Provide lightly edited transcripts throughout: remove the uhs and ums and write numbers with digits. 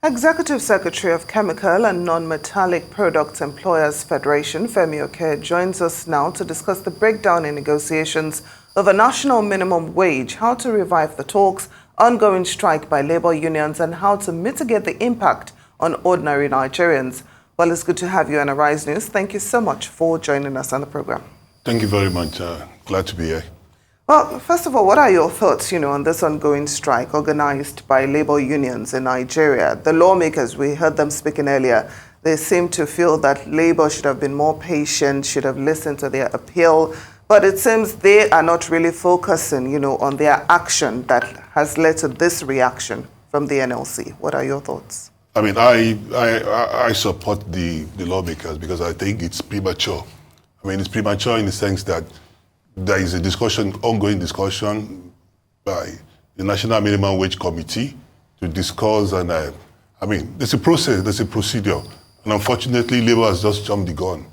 Executive Secretary of Chemical and Non-Metallic Products Employers Federation, Premature, joins us now to discuss the breakdown in negotiations of a national minimum wage, how to revive the talks, ongoing strike by labor unions, and how to mitigate the impact on ordinary Nigerians. Well, it's good to have you on Arise News. Thank you so much for joining us on the program. Thank you very much. Glad to be here. Well, first of all, what are your thoughts, on this ongoing strike organized by labor unions in Nigeria? The lawmakers, we heard them speaking earlier, they seem to feel that labor should have been more patient, should have listened to their appeal, but it seems they are not really focusing, on their action that has led to this reaction from the NLC. What are your thoughts? I mean, I support the lawmakers because I think it's premature. I mean, it's premature in the sense that there is a discussion, ongoing discussion by the National Minimum Wage Committee to discuss, and I mean, there's a process, there's a procedure, and unfortunately, Labour has just jumped the gun.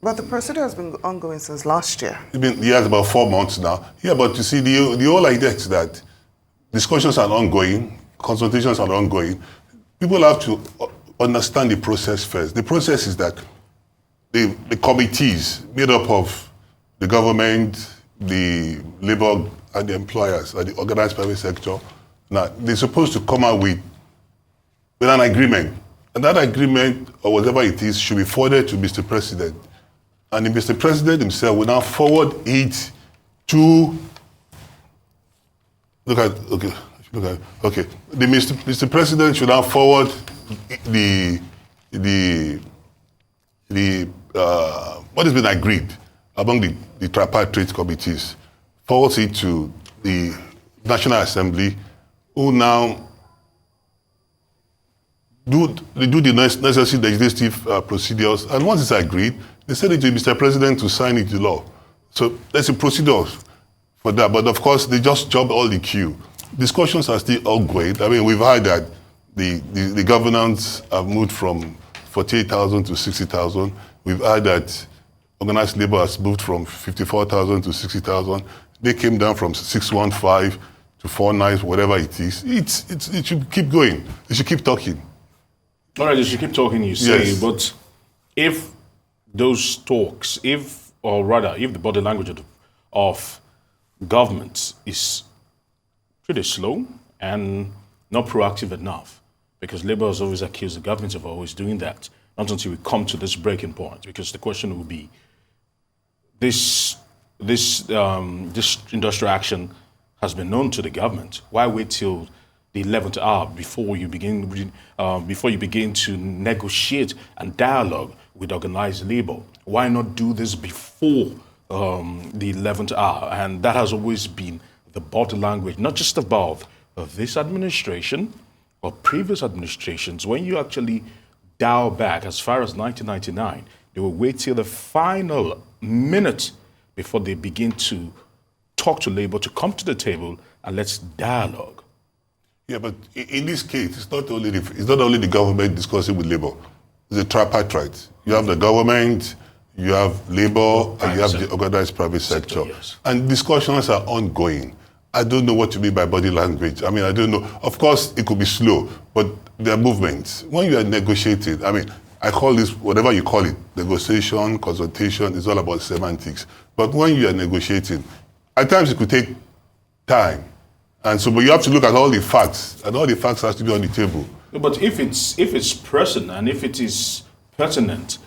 But the procedure has been ongoing since last year. It's been, yes, about 4 months now. Yeah, but you see, the whole idea is that discussions are ongoing, consultations are ongoing. People have to understand the process first. The process is that the committees made up of the government, the labor and the employers, and the organized private sector, now they're supposed to come out with an agreement. And that agreement, or whatever it is, should be forwarded to Mr. President. And Mr. President himself will now forward it to, Mr. President should now forward what has been agreed among the tripartite committees, forwards it to the National Assembly, who now do the necessary legislative procedures, and once it's agreed, they send it to Mr. President to sign it to law. So there's a procedure for that, but of course they just jump all the queue. Discussions are still ongoing. I mean, we've heard that the governance have moved from 48,000 to 60,000. We've heard that organized labor has moved from 54,000 to 60,000. They came down from 615 to 49, whatever it is. It should keep going. They should keep talking. All right, they should keep talking, you say, yes. But if those talks, if the body language of government is pretty slow and not proactive enough, because labor has always accused the government of always doing that, not until we come to this breaking point, because the question will be, this industrial action has been known to the government. Why wait till the 11th hour before you begin to negotiate and dialogue with organized labor? Why not do this before the 11th hour? And that has always been the body language, not just about this administration or previous administrations. When you actually dial back as far as 1999, they will wait till the final minute before they begin to talk to labor, to come to the table and let's dialogue. Yeah, but in this case, it's not only the government discussing with labor. It's a tripartite. You have the government, you have labor, and you have the organized private sector. Yes. And discussions are ongoing. I don't know what you mean by body language. I mean, I don't know. Of course, it could be slow, but there are movements. When you are negotiating, I mean, I call this, whatever you call it, negotiation, consultation, it's all about semantics. But when you are negotiating, at times it could take time. And so, but you have to look at all the facts, and all the facts has to be on the table. But if it's present and if it is pertinent,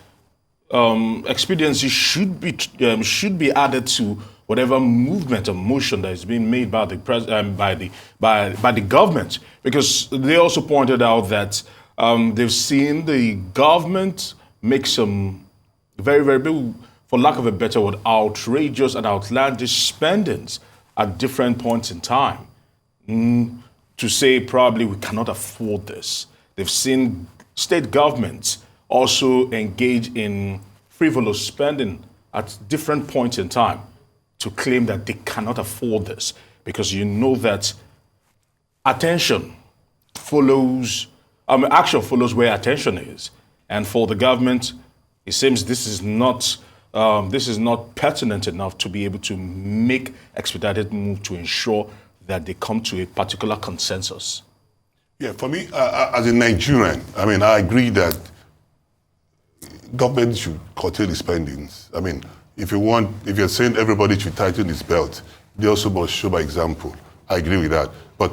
expediency should be added to whatever movement or motion that is being made by the government, because they also pointed out that they've seen the government make some very, very big, for lack of a better word, outrageous and outlandish spendings at different points in time. To say probably we cannot afford this. They've seen state governments also engage in frivolous spending at different points in time to claim that they cannot afford this, because you know that attention follows, action follows where attention is. And for the government, it seems this is not pertinent enough to be able to make expedited move to ensure that they come to a particular consensus? Yeah, for me, as a Nigerian, I mean, I agree that government should curtail the spendings. I mean, if you're saying everybody should tighten its belt, they also must show by example. I agree with that. But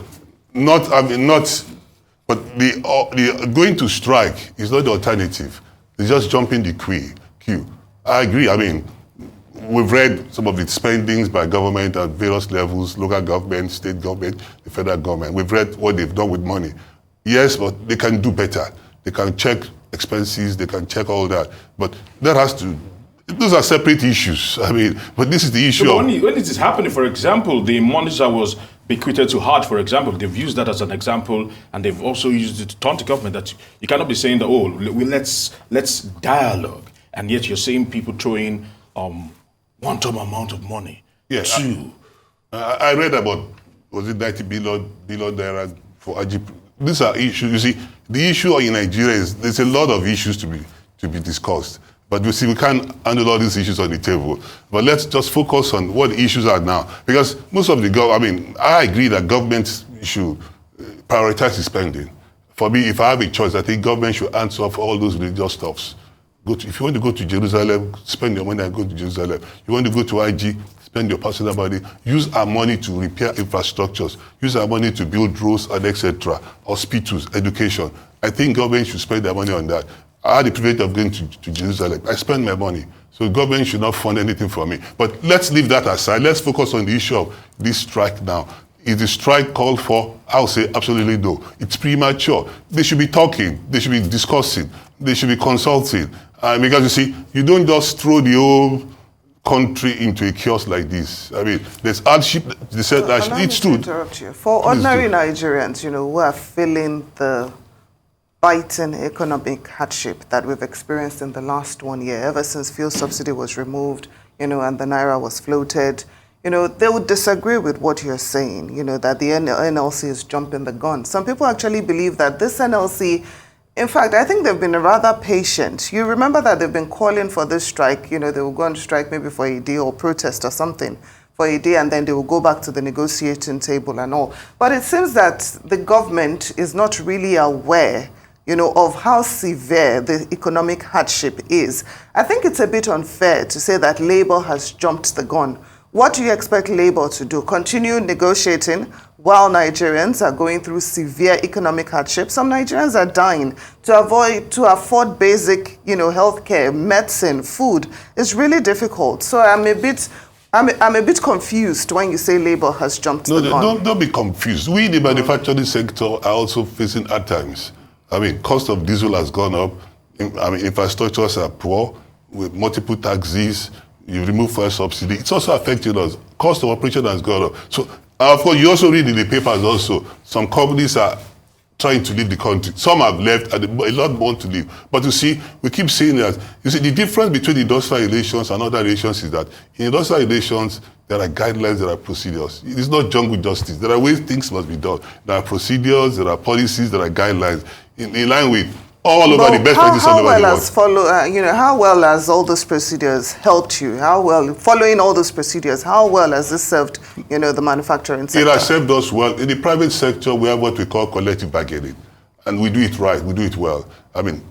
the going to strike is not the alternative. It's just jumping the queue. I agree. I mean, we've read some of the spendings by government at various levels, local government, state government, the federal government. We've read what they've done with money. Yes, but they can do better. They can check expenses, they can check all that. But that has to, those are separate issues. I mean, but this is the issue. So when it is happening, for example, the money that was bequeathed to Hajj, for example, they've used that as an example, and they've also used it to taunt the government that you cannot be saying that, oh, let's dialogue, and yet you're saying people throwing one-time amount of money. Yeah, I read about, was it 90 billion naira for Hajj? These are issues. You see, the issue in Nigeria is there's a lot of issues to be discussed. But you see, we can't handle all these issues on the table. But let's just focus on what the issues are now. Because most of I agree that government should prioritize the spending. For me, if I have a choice, I think government should answer for all those religious stuffs. If you want to go to Jerusalem, spend your money and go to Jerusalem. You want to go to IG, spend your personal money. Use our money to repair infrastructures. Use our money to build roads and etc. Hospitals, education. I think government should spend their money on that. I had the privilege of going to Jerusalem. I spend my money. So government should not fund anything for me. But let's leave that aside. Let's focus on the issue of this strike now. Is the strike called for? I'll say absolutely no. It's premature. They should be talking. They should be discussing. They should be consulting. Because you see, you don't just throw the whole country into a chaos like this. I mean, there's hardship. They said that it's true. Interrupt you. For ordinary Nigerians, who are feeling the biting economic hardship that we've experienced in the last 1 year, ever since fuel subsidy was removed, and the naira was floated, they would disagree with what you're saying, that the NLC is jumping the gun. Some people actually believe that this NLC, in fact, I think they've been rather patient. You remember that they've been calling for this strike, they will go on strike maybe for a day or protest or something for a day, and then they will go back to the negotiating table and all. But it seems that the government is not really aware of how severe the economic hardship is. I think it's a bit unfair to say that Labour has jumped the gun. What do you expect Labour to do? Continue negotiating while Nigerians are going through severe economic hardship? Some Nigerians are dying. To afford basic, healthcare, medicine, food is really difficult. So I'm a bit confused when you say Labour has jumped the gun. Don't be confused. We, the manufacturing sector, are also facing hard times. I mean, cost of diesel has gone up. Infrastructures are poor with multiple taxes. You remove fuel subsidy. It's also affecting us. Cost of operation has gone up. So, of course, you also read in the papers also, some companies are trying to leave the country. Some have left, and a lot want to leave. But you see, we keep saying that. You see, the difference between industrial relations and other relations is that in industrial relations, there are guidelines, there are procedures. It's not jungle justice. There are ways things must be done. There are procedures, there are policies, there are guidelines in line with all over the best practices all over the world. How well has all those procedures helped you? Following all those procedures, how well has this served, the manufacturing sector? It has served us well. In the private sector, we have what we call collective bargaining. And we do it right, we do it well. I mean,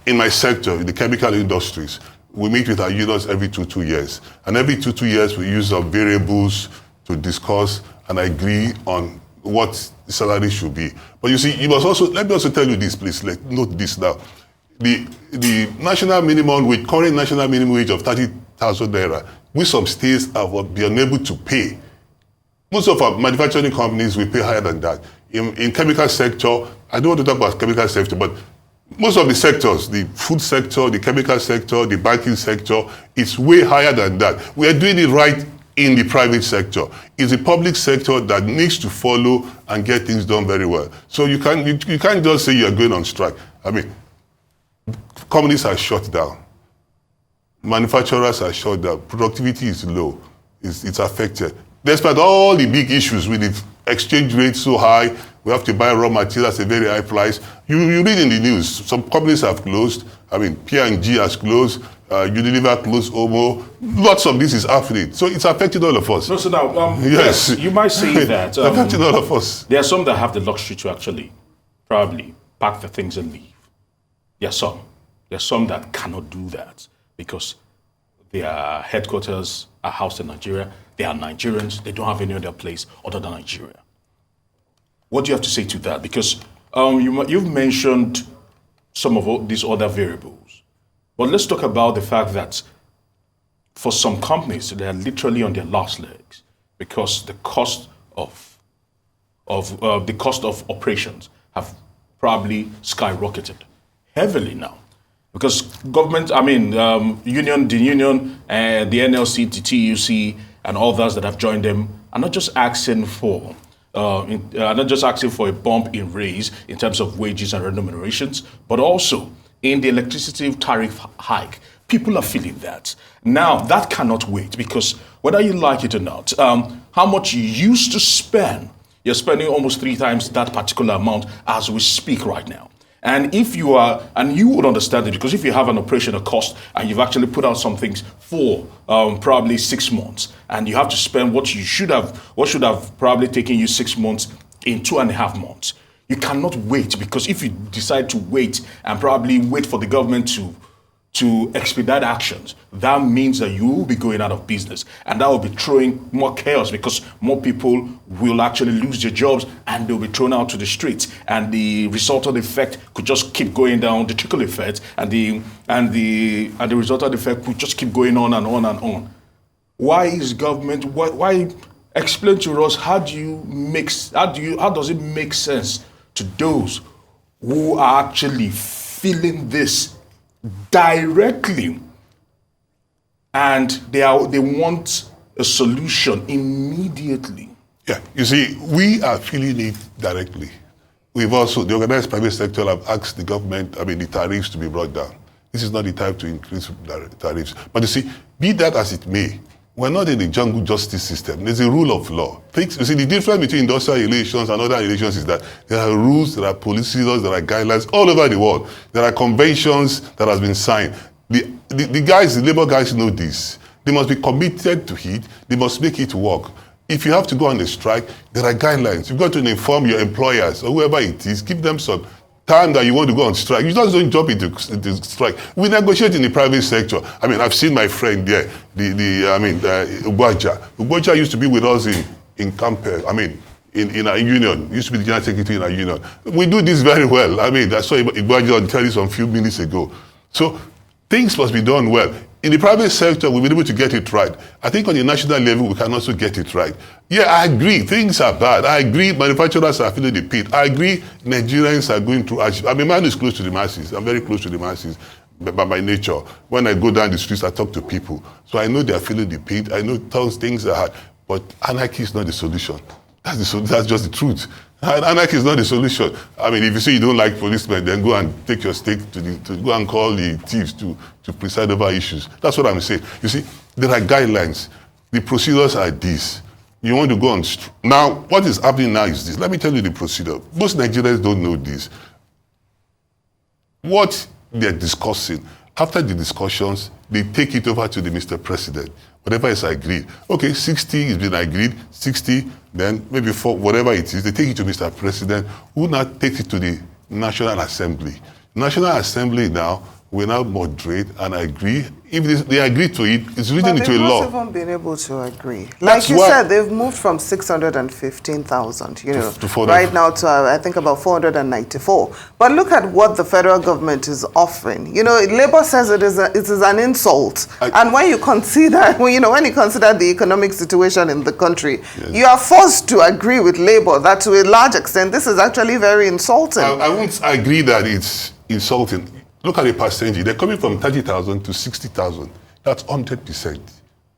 in my sector, in the chemical industries, we meet with our unions every two years. And every two years, we use our variables to discuss and agree on what the salary should be. But you see, let me also tell you this, please, note this now. The national minimum wage, current national minimum wage of 30,000 naira, which some states have been unable to pay. Most of our manufacturing companies will pay higher than that. In chemical sector, I don't want to talk about chemical sector, but most of the sectors, the food sector, the chemical sector, the banking sector, it's way higher than that. We are doing it right in the private sector. It's the public sector that needs to follow and get things done very well. So you can't just say you're going on strike. I mean, companies are shut down. Manufacturers are shut down. Productivity is low. It's affected. Despite all the big issues with the exchange rate so high, we have to buy raw materials at a very high price. You read in the news, some companies have closed. I mean, P&G has closed. Unilever closed Omo. Lots of this is happening. So it's affecting all of us. No, so now, Yes. you might say that It's affecting all of us. there are some that have the luxury to actually probably pack the things and leave. There are some. There are some that cannot do that because their headquarters are housed in Nigeria. They are Nigerians. They don't have any other place other than Nigeria. What do you have to say to that? Because you've mentioned some of these other variables. But let's talk about the fact that for some companies, they are literally on their last legs because the cost of operations have probably skyrocketed heavily now. Because government, the union, the NLC, the TUC, and all those that have joined them are not just asking for a bump in raise in terms of wages and remunerations, but also in the electricity tariff hike. People are feeling that. Now, that cannot wait because whether you like it or not, how much you used to spend, you're spending almost 3 times that particular amount as we speak right now. And if you are, and you would understand it because if you have an operational cost and you've actually put out some things for probably 6 months, and you have to spend what should have probably taken you 6 months in 2.5 months, you cannot wait because if you decide to wait and probably wait for the government to expedite actions, that means that you will be going out of business. And that will be throwing more chaos because more people will actually lose their jobs and they'll be thrown out to the streets. And the resultant effect could just keep going down, the trickle effect, and the resultant effect could just keep going on and on and on. Why is government, why explain to us how does it make sense to those who are actually feeling this directly, and they want a solution immediately? Yeah, you see, we are feeling it directly. We've also, the organized private sector have asked the government, the tariffs to be brought down. This is not the time to increase tariffs. But you see, be that as it may, we're not in the jungle justice system. There's a rule of law. You see, the difference between industrial relations and other relations is that there are rules, there are policy laws, there are guidelines all over the world. There are conventions that have been signed. The guys, the labor guys know this. They must be committed to it. They must make it work. If you have to go on a strike, there are guidelines. You've got to inform your employers or whoever it is, give them some time that you want to go on strike. You just don't jump into strike. We negotiate in the private sector. I've seen my friend there, Ugwaja. Ugwaja used to be with us in Camper, in our union. He used to be the general secretary in our union. We do this very well. I saw Ugwaja on telly some few minutes ago. So things must be done well. In the private sector, we've been able to get it right. I think on the national level, we can also get it right. Yeah, I agree, things are bad. I agree, manufacturers are feeling the pain. I agree, Nigerians are going through hardship. Man is close to the masses. I'm very close to the masses by my nature. When I go down the streets, I talk to people. So I know they're feeling the pain. I know things are hard. But anarchy is not the solution. That's just the truth. Anarchy is not the solution. If you say you don't like policemen, then go and take your stake to go and call the thieves to preside over issues. That's what I'm saying. You see, there are guidelines. The procedures are these. You want to go on. Now, what is happening now is this. Let me tell you the procedure. Most Nigerians don't know this. What they're discussing, after the discussions, they take it over to the Mr. President. Whatever is agreed. Okay, 60 is been agreed, 60, then maybe for whatever it is, they take it to Mr. President, who now takes it to the National Assembly. National Assembly now will now moderate and agree. If they agree to it, it's written into a law. They've not even been able to agree. Like you said, they've moved from 615,000, to right now to I think about 494. But look at what the federal government is offering. Labor says it is an insult. And when you consider, when you consider the economic situation in the country, yes, you are forced to agree with Labor that to a large extent this is actually very insulting. I won't agree that it's insulting. Look at the percentage. They're coming from 30,000 to 60,000. That's 100%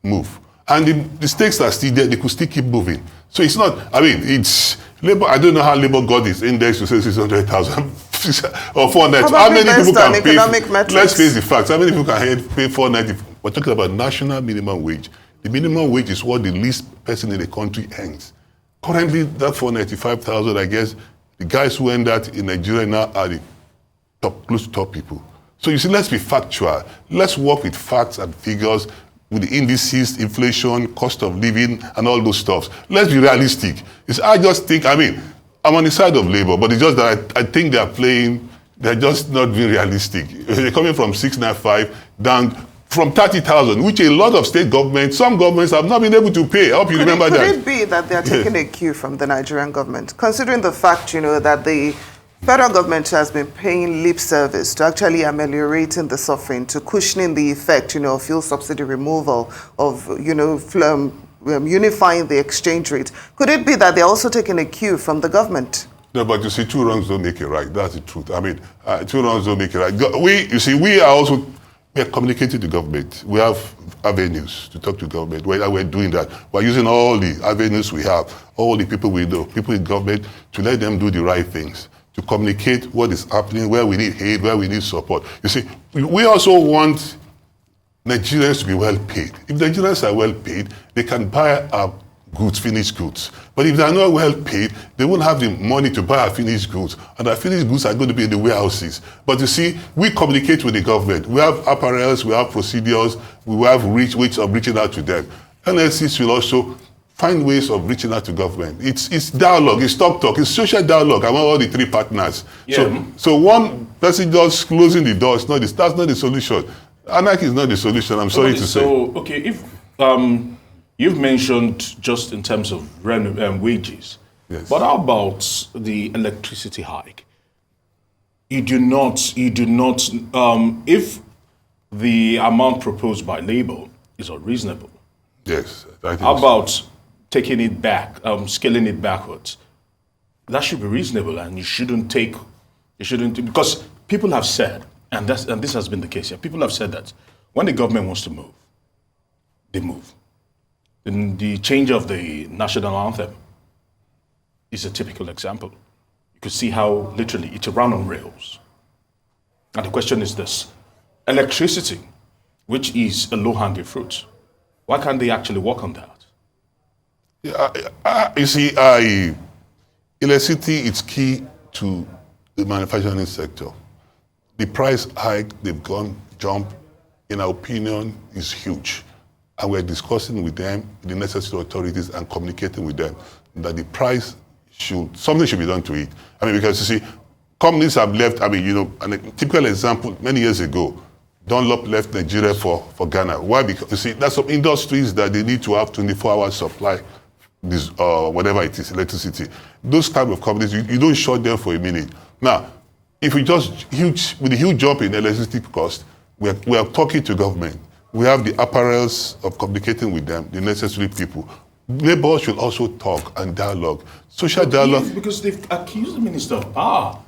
move. And the stakes are still there. They could still keep moving. So it's not, it's Labor. I don't know how Labor got this index to say 600,000 or 490. How many people can pay? Let's face the facts. How many people can pay 490? We're talking about national minimum wage. The minimum wage is what the least person in the country earns. Currently, that 495,000, I guess, the guys who earn that in Nigeria now are the close to top people. So you see, let's be factual. Let's work with facts and figures, with the indices, inflation, cost of living, and all those stuff. Let's be realistic. I just think, I'm on the side of Labour, but it's just that I think they're just not being realistic. They're coming from 695 down from 30,000, which a lot of state governments, some governments have not been able to pay. I hope you remember that. Could it be that they're taking a cue from the Nigerian government, considering the fact, that the federal government has been paying lip service to actually ameliorating the suffering, to cushioning the effect, of fuel subsidy removal, of, unifying the exchange rate? Could it be that they're also taking a cue from the government? No, but you see, two wrongs don't make it right. That's the truth. Two wrongs don't make it right. We are communicating to government. We have avenues to talk to government. We're doing that. We're using all the avenues we have, all the people we know, people in government, to let them do the right things, to communicate what is happening, where we need aid, where we need support. You see, we also want Nigerians to be well paid. If Nigerians are well paid, they can buy our goods, finished goods. But if they are not well paid, they won't have the money to buy our finished goods. And our finished goods are going to be in the warehouses. But you see, we communicate with the government. We have apparels, we have procedures, we have ways of reaching out to them. NLCs will also find ways of reaching out to government. It's dialogue, it's talk, it's social dialogue among all the three partners. Yeah. So one person just closing the door, that's not the solution. Anarchy is not the solution, I'm sorry to say. So, okay, if you've mentioned just in terms of wages, yes. But how about the electricity hike? You do not, if the amount proposed by Labour is unreasonable. Yes, I think how about taking it back, scaling it backwards? That should be reasonable, and because people have said, and this has been the case here, people have said that when the government wants to move, they move. And the change of the national anthem is a typical example. You could see how literally it ran on rails. And the question is this: electricity, which is a low-hanging fruit, why can't they actually work on that? You see, electricity is key to the manufacturing sector. The price hike they've jump, in our opinion, is huge. And we're discussing with them, the necessary authorities, and communicating with them that the price something should be done to it. Because you see, companies have left, and a typical example, many years ago, Dunlop left Nigeria for Ghana. Why? Because you see, there's some industries that they need to have 24-hour supply, this whatever it is, electricity. Those type of companies, you don't shut them for a minute. Now, if we with a huge jump in electricity cost, we are talking to government. We have the apparels of communicating with them, the necessary people. Labour should also talk and dialogue. Social dialogue. Yes, because they've accused the Minister of Power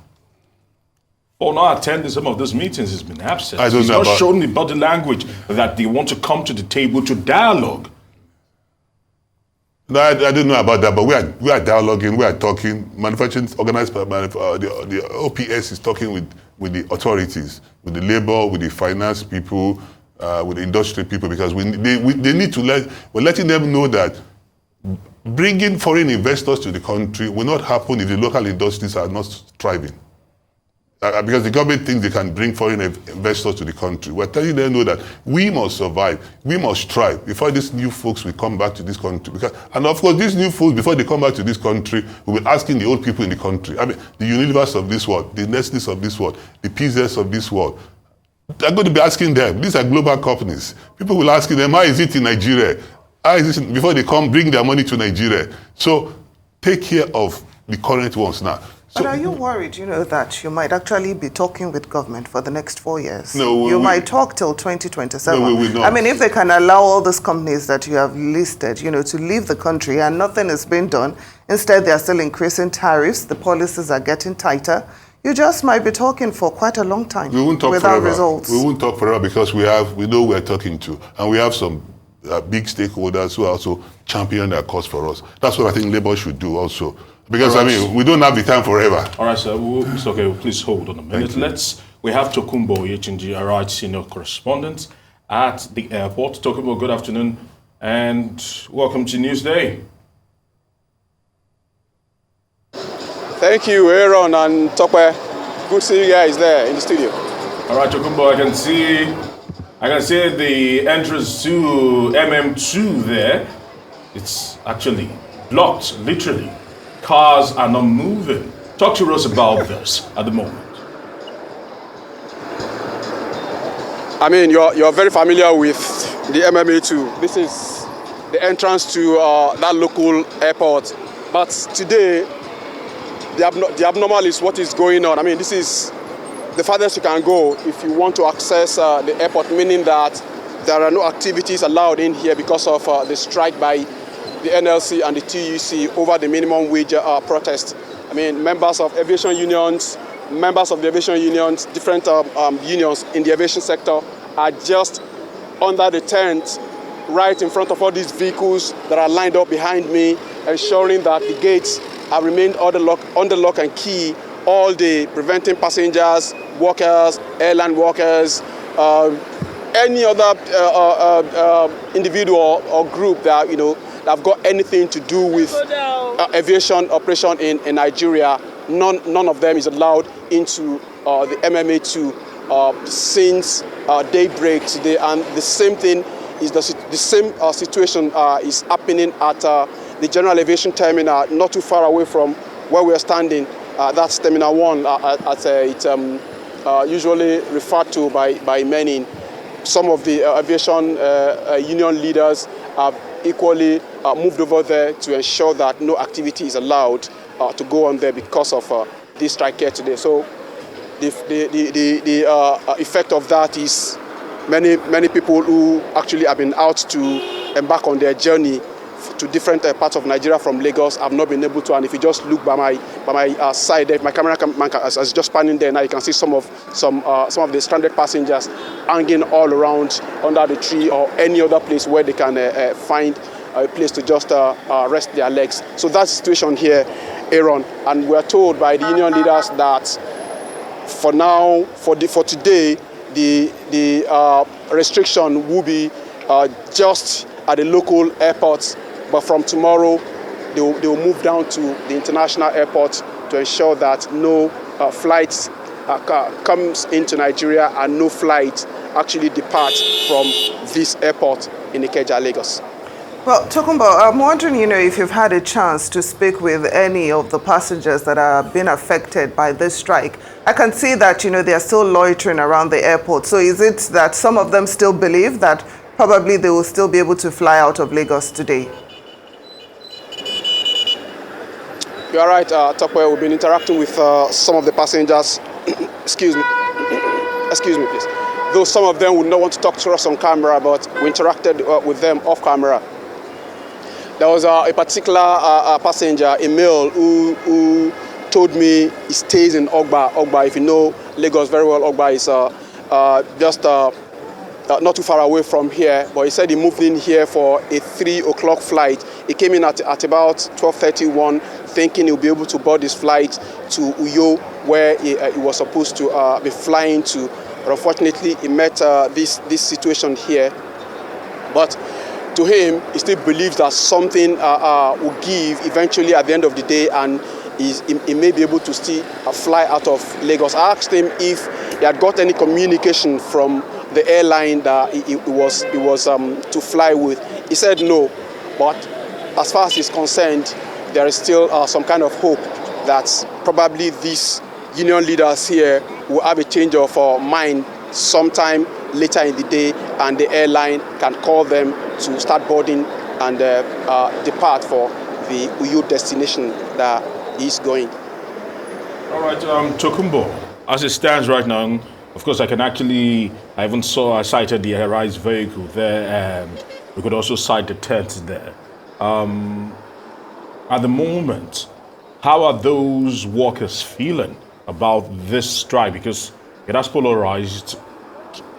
for not attending some of those meetings. He's been absent. I don't He's know not shown the body language that they want to come to the table to dialogue. No, I didn't know about that, but we are dialoguing, we are talking. Manufacturing organized by the OPS is talking with the authorities, with the labor, with the finance people, with the industry people, because they need to we're letting them know that bringing foreign investors to the country will not happen if the local industries are not thriving. Because the government thinks they can bring foreign investors to the country. We're telling them that we must survive, we must thrive before these new folks will come back to this country. And of course, these new folks, before they come back to this country, will be asking the old people in the country, the Unilevers of this world, the Nestles of this world, the PZs of this world. They're going to be asking them. These are global companies. People will ask them, how is it in Nigeria? How is it before they come bring their money to Nigeria? So take care of the current ones now. But are you worried, that you might actually be talking with government for the next 4 years? No. You might talk till 2027. No, we will not. If they can allow all these companies that you have listed, to leave the country and nothing is being done, instead they are still increasing tariffs, the policies are getting tighter, you just might be talking for quite a long time without forever. results. We won't talk forever because we know we're talking to, and we have some big stakeholders who are also championing their cause for us. That's what I think Labour should do also. Because, right. We don't have the time forever. All right, sir. It's okay. Please hold on a minute. We have Tokunbo Yechinji, our senior correspondent at the airport. Tokunbo, good afternoon and welcome to Newsday. Thank you, Aaron and Tope. Good to see you guys there in the studio. All right, Tokumbo, I can see the entrance to MM2 there. It's actually blocked, literally. Cars are not moving. Talk to us about this at the moment. I mean, you're very familiar with the MMA2. This is the entrance to that local airport. But today, the abnormal is what is going on. I mean, this is the farthest you can go if you want to access the airport, meaning that there are no activities allowed in here because of the strike by the NLC and the TUC over the minimum wage protest. I mean, members of the aviation unions, different unions in the aviation sector are just under the tent right in front of all these vehicles that are lined up behind me, ensuring that the gates have remained under lock and key all day, preventing passengers, workers, airline workers, any other individual or group that that have got anything to do with aviation operation in Nigeria. None of them is allowed into the MMA2 since daybreak today, and the same thing is the same situation is happening at the General Aviation Terminal, not too far away from where we are standing. That's Terminal 1, it's usually referred to by many. Some of the aviation union leaders have equally moved over there to ensure that no activity is allowed to go on there because of this strike here today. So the effect of that is many people who actually have been out to embark on their journey to different parts of Nigeria from Lagos have not been able to. And if you just look by my side there, my cameraman is just panning there now, you can see some of the stranded passengers hanging all around under the tree or any other place where they can find a place to just rest their legs. So that's the situation here, Aaron. And we're told by the union leaders that for now, for today, the restriction will be just at the local airports, but from tomorrow they will move down to the international airport to ensure that no flights comes into Nigeria and no flight actually departs from this airport in Ikeja, Lagos. Well, Tokumbo, I'm wondering, if you've had a chance to speak with any of the passengers that are being affected by this strike. I can see that, they are still loitering around the airport. So is it that some of them still believe that probably they will still be able to fly out of Lagos today? You are right, Tokwe. We've been interacting with some of the passengers. Excuse me, please. Though some of them would not want to talk to us on camera, but we interacted with them off camera. There was a particular passenger, a male, who told me he stays in Ogba. Ogba, if you know Lagos very well, Ogba is just not too far away from here. But he said he moved in here for a 3 o'clock flight. He came in at about 12:31, thinking he'll be able to board his flight to Uyo, where he was supposed to be flying to. But unfortunately, he met this situation here. But to him, he still believes that something will give eventually at the end of the day, and he may be able to still fly out of Lagos. I asked him if he had got any communication from the airline that he was to fly with. He said no, but as far as he's concerned, there is still some kind of hope that probably these union leaders here will have a change of mind sometime later in the day, and the airline can call them to start boarding and depart for the Uyo destination that he's going. All right, Tokumbo, as it stands right now, of course, I sighted the Arise vehicle there, and we could also sight the tent there. At the moment, how are those workers feeling about this strike? Because it has polarized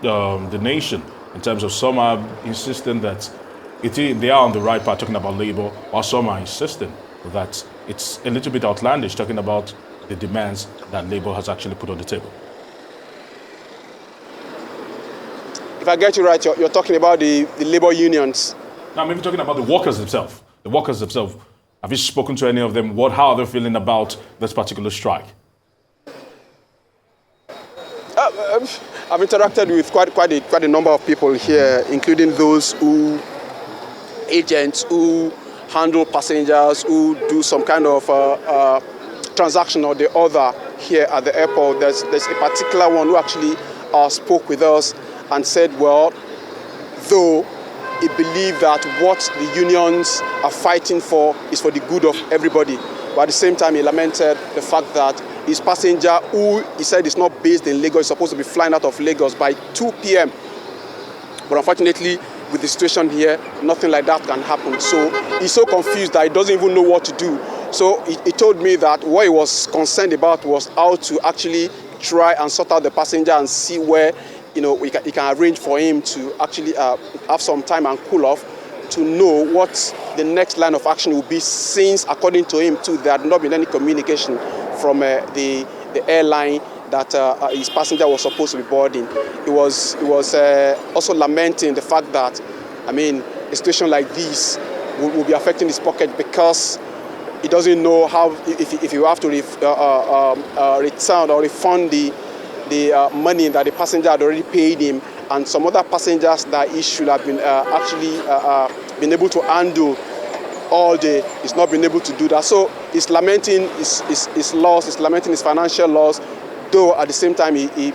the nation in terms of some are insisting that they are on the right path talking about labor, while some are insisting that it's a little bit outlandish talking about the demands that labor has actually put on the table. If I get you right, you're talking about the labor unions. Now, I'm even talking about the workers themselves. The workers themselves. Have you spoken to any of them? How are they feeling about this particular strike? I've interacted with quite a number of people here, including those agents who handle passengers, who do some kind of transaction or the other here at the airport. There's a particular one who actually spoke with us and said, well, though he believed that what the unions are fighting for is for the good of everybody, but at the same time he lamented the fact that his passenger, who he said is not based in Lagos, is supposed to be flying out of Lagos by 2 p.m. But unfortunately, with the situation here, nothing like that can happen. So he's so confused that he doesn't even know what to do. So he told me that what he was concerned about was how to actually try and sort out the passenger and see where, you know, he can arrange for him to actually have some time and cool off, to know what the next line of action will be, since according to him too, there had not been any communication from the airline that his passenger was supposed to be boarding. He was also lamenting the fact that, I mean, a situation like this will be affecting his pocket, because he doesn't know how, if you have to return or refund the money that the passenger had already paid him, and some other passengers that he should have been actually been able to handle all day. He's not been able to do that. So he's lamenting his loss, he's lamenting his financial loss, though at the same time he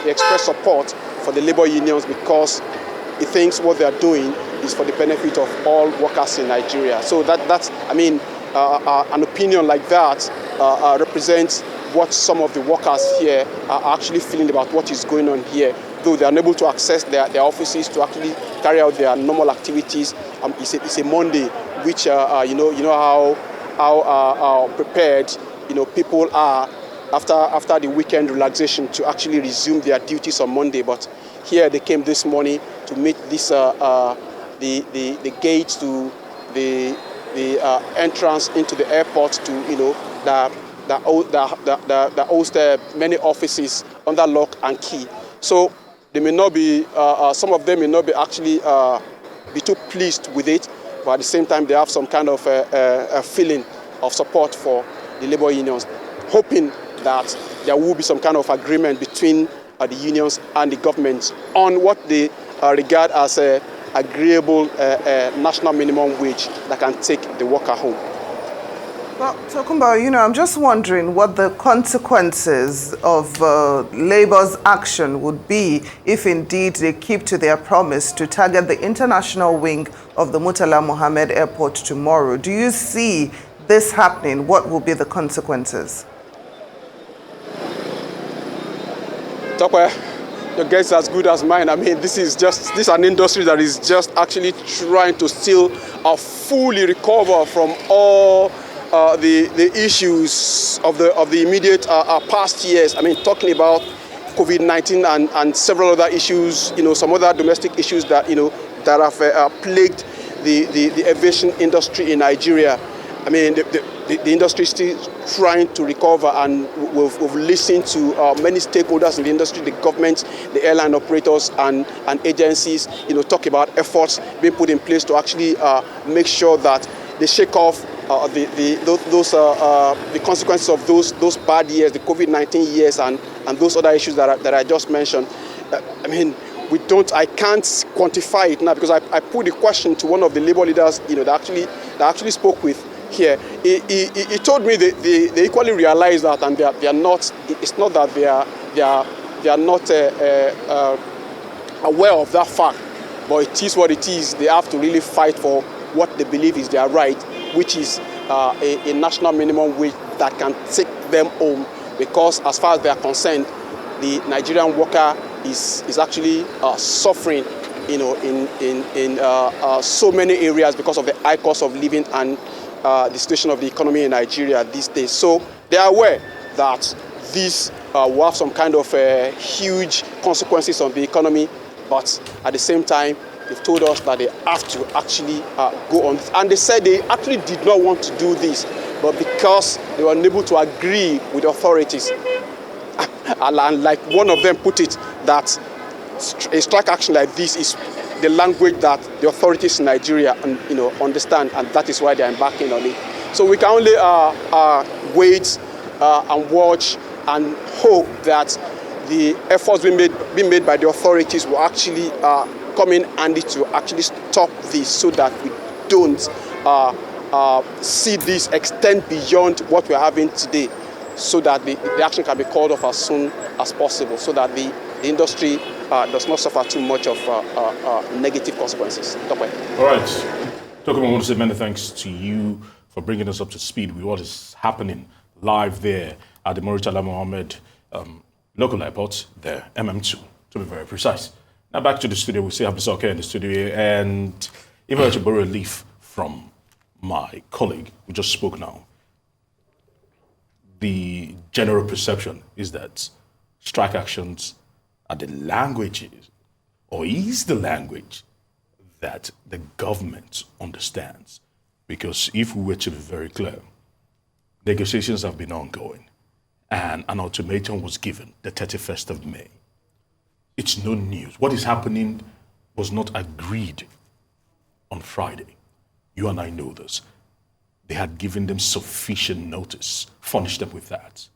expressed support for the labor unions, because he thinks what they are doing is for the benefit of all workers in Nigeria. So that's, I mean, an opinion like that represents what some of the workers here are actually feeling about what is going on here, though they are unable to access their offices to actually carry out their normal activities. It's a Monday, which you know how prepared, you know, people are after the weekend relaxation to actually resume their duties on Monday. But here they came this morning to meet this the gates to the entrance into the airport, to, you know, that host many offices under lock and key. So they may not be, some of them may not be actually be too pleased with it, but at the same time they have some kind of a feeling of support for the labor unions, hoping that there will be some kind of agreement between the unions and the government on what they regard as a agreeable national minimum wage that can take the worker home. Well, Tokunbo, you know, I'm just wondering what the consequences of Labour's action would be if indeed they keep to their promise to target the international wing of the Murtala Mohammed Airport tomorrow. Do you see this happening? What will be the consequences? Tokwe, your guess is as good as mine. I mean, this is an industry that is just actually trying to still fully recover from all the issues of the immediate past years. I mean, talking about COVID-19 and several other issues, you know, some other domestic issues that, you know, that have plagued the aviation industry in Nigeria. I mean, the industry is still trying to recover, and we've listened to many stakeholders in the industry, the government, the airline operators, and agencies, you know, talk about efforts being put in place to actually make sure that they shake off the consequences of those bad years, the COVID-19 years, and those other issues that I just mentioned. I mean, I can't quantify it now, because I put the question to one of the labor leaders, you know, that actually spoke with here. He told me they equally realize that, and they are not. It's not that they are not aware of that fact, but it is what it is. They have to really fight for what they believe is their right, which is a national minimum wage that can take them home. Because as far as they are concerned, the Nigerian worker is actually suffering, you know, in so many areas because of the high cost of living and the situation of the economy in Nigeria these days. So they are aware that this will have some kind of huge consequences on the economy, but at the same time, they've told us that they have to actually go on. And they said they actually did not want to do this, but because they were unable to agree with authorities, and like one of them put it, that a strike action like this is the language that the authorities in Nigeria understand, and that is why they are embarking on it. So we can only wait and watch and hope that the efforts being made by the authorities will actually come in handy to actually stop this, so that we don't see this extend beyond what we're having today, so that the action can be called off as soon as possible, so that the industry does not suffer too much of negative consequences. All right. Tokum, I want to say many thanks to you for bringing us up to speed with what is happening live there at the Murtala Mohammed local airport there, MM2, to be very precise. Now back to the studio. We still have Mr. Okay in the studio, and if I were to borrow a leaf from my colleague who just spoke now, the general perception is that strike actions are the languages, or is the language that the government understands. Because if we were to be very clear, negotiations have been ongoing, and an ultimatum was given the 31st of May. It's no news. What is happening was not agreed on Friday. You and I know this. They had given them sufficient notice, furnished them with that.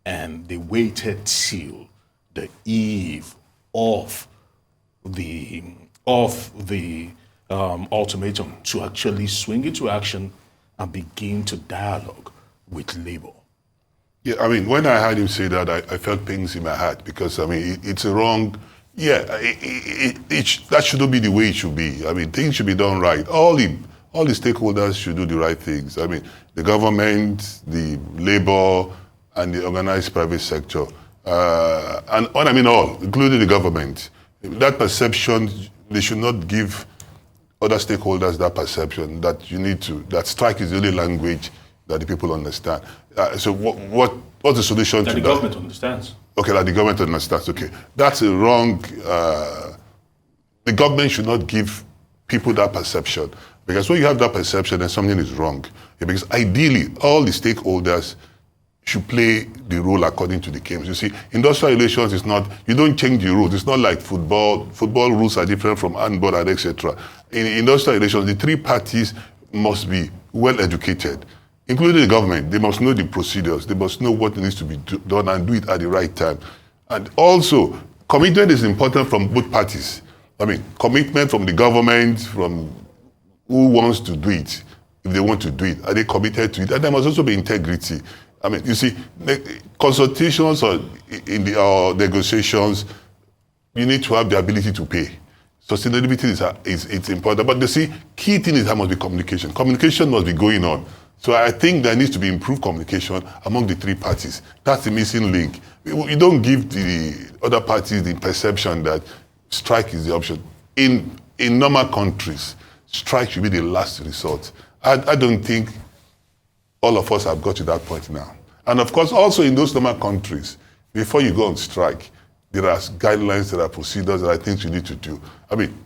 And they waited till the eve of the ultimatum to actually swing into action and begin to dialogue with labor. Yeah, I mean, when I heard him say that, I felt pains in my heart, because, I mean, it's a wrong, that shouldn't be the way it should be. I mean, things should be done right. All the stakeholders should do the right things. I mean, the government, the labor, and the organized private sector. And I mean all, including the government. That perception, they should not give other stakeholders that perception that that strike is the only language that the people understand. So what's the solution to that? The government understands. Okay, that the government understands. Okay, that's a wrong. The government should not give people that perception, because when you have that perception, then something is wrong. Yeah, because ideally, all the stakeholders should play the role according to the games. You see, industrial relations is not, you don't change the rules. It's not like football. Football rules are different from handball and etc. In industrial relations, the three parties must be well educated, including the government. They must know the procedures. They must know what needs to be done and do it at the right time. And also, commitment is important from both parties. I mean, commitment from the government, from who wants to do it, if they want to do it, are they committed to it? And there must also be integrity. I mean, you see, consultations or negotiations, you need to have the ability to pay. Sustainability is important. But you see, key thing is there must be communication. Communication must be going on. So I think there needs to be improved communication among the three parties. That's the missing link. You don't give the other parties the perception that strike is the option. In normal countries, strike should be the last resort. I don't think all of us have got to that point now. And of course, also in those normal countries, before you go on strike, there are guidelines, there are procedures, there are things you need to do. I mean,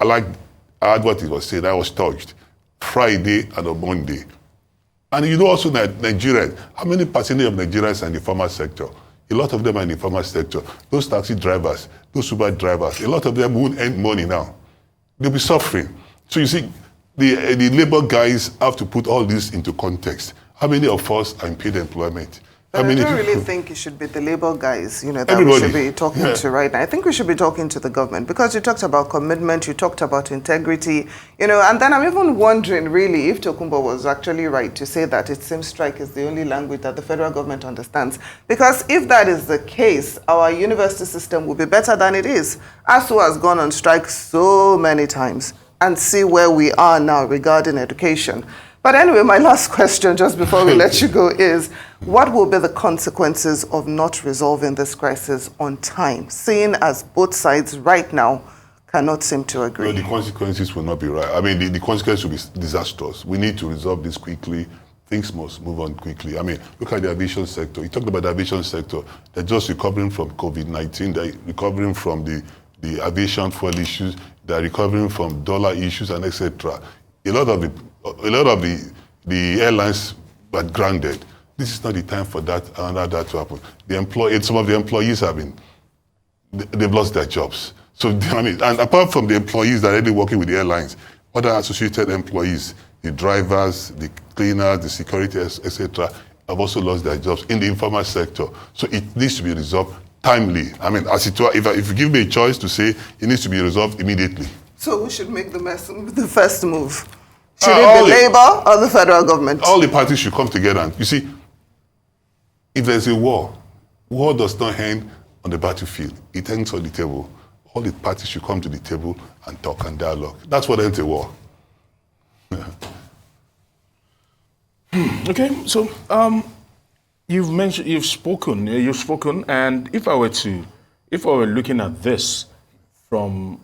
I heard what he was saying, I was touched. Friday and on Monday. And you know also that Nigerians, how many percentage of Nigerians are in the formal sector? A lot of them are in the formal sector. Those taxi drivers, those Uber drivers, a lot of them won't earn money now. They'll be suffering. So you see, the labor guys have to put all this into context. How many of us are in paid employment? But I don't really think it should be the labor guys, that everybody. We should be talking to right now. I think we should be talking to the government, because you talked about commitment, you talked about integrity, and then I'm even wondering really if Tokumbo was actually right to say that it seems strike is the only language that the federal government understands. Because if that is the case, our university system will be better than it is. ASU has gone on strike so many times, and see where we are now regarding education. But anyway, my last question, just before we let you go, is what will be the consequences of not resolving this crisis on time, seeing as both sides right now cannot seem to agree? No, the consequences will not be right. I mean, the consequences will be disastrous. We need to resolve this quickly. Things must move on quickly. I mean, look at the aviation sector. You talked about the aviation sector. They're just recovering from COVID-19. They're recovering from the aviation fuel issues. They're recovering from dollar issues and etc. A lot of the airlines were grounded. This is not the time for that and that to happen. Some of the employees they've lost their jobs. So I mean, and apart from the employees that are already working with the airlines, other associated employees, the drivers, the cleaners, the security, etc., have also lost their jobs in the informal sector. So it needs to be resolved timely. I mean, as it were, if you give me a choice to say it needs to be resolved immediately. So who should make the first move? Should it be Labour or the federal government? All the parties should come together. And you see, if there's a war does not end on the battlefield. It ends on the table. All the parties should come to the table and talk and dialogue. That's what ends a war. Okay, so you've spoken, and if I were looking at this from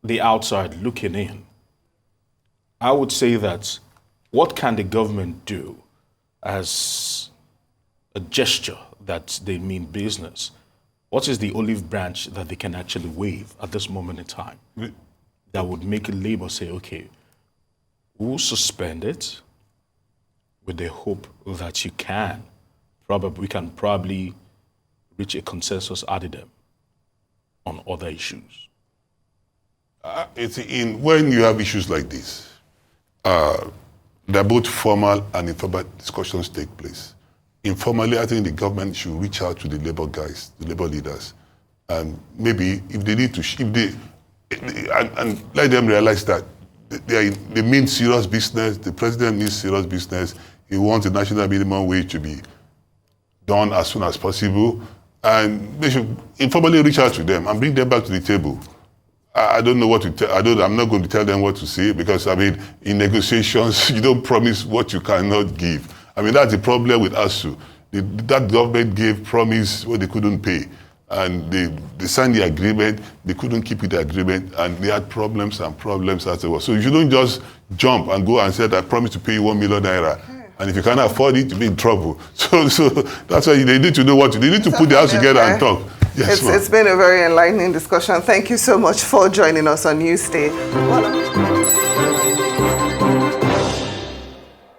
the outside looking in, I would say that what can the government do as a gesture that they mean business? What is the olive branch that they can actually wave at this moment in time that would make Labour say, okay, we'll suspend it with the hope that we can probably reach a consensus addendum on other issues? When you have issues like this, there are both formal and informal discussions take place. Informally, I think the government should reach out to the Labour guys, the Labour leaders, and maybe if they need to, and let them realize that they mean serious business. The president means serious business. He wants the national minimum wage to be done as soon as possible, and they should informally reach out to them and bring them back to the table. I don't know what to tell. I'm not going to tell them what to say because, I mean, in negotiations, you don't promise what you cannot give. I mean, that's the problem with ASU. That government gave promise what they couldn't pay. And they signed the agreement, they couldn't keep with the agreement, and they had problems and problems as well. So you don't just jump and go and say, I promise to pay you 1 million naira. And if you can't afford it, you'll be in trouble. So that's why they need to know they need to put their house together and talk. Yes, it's been a very enlightening discussion. Thank you so much for joining us on Newsday.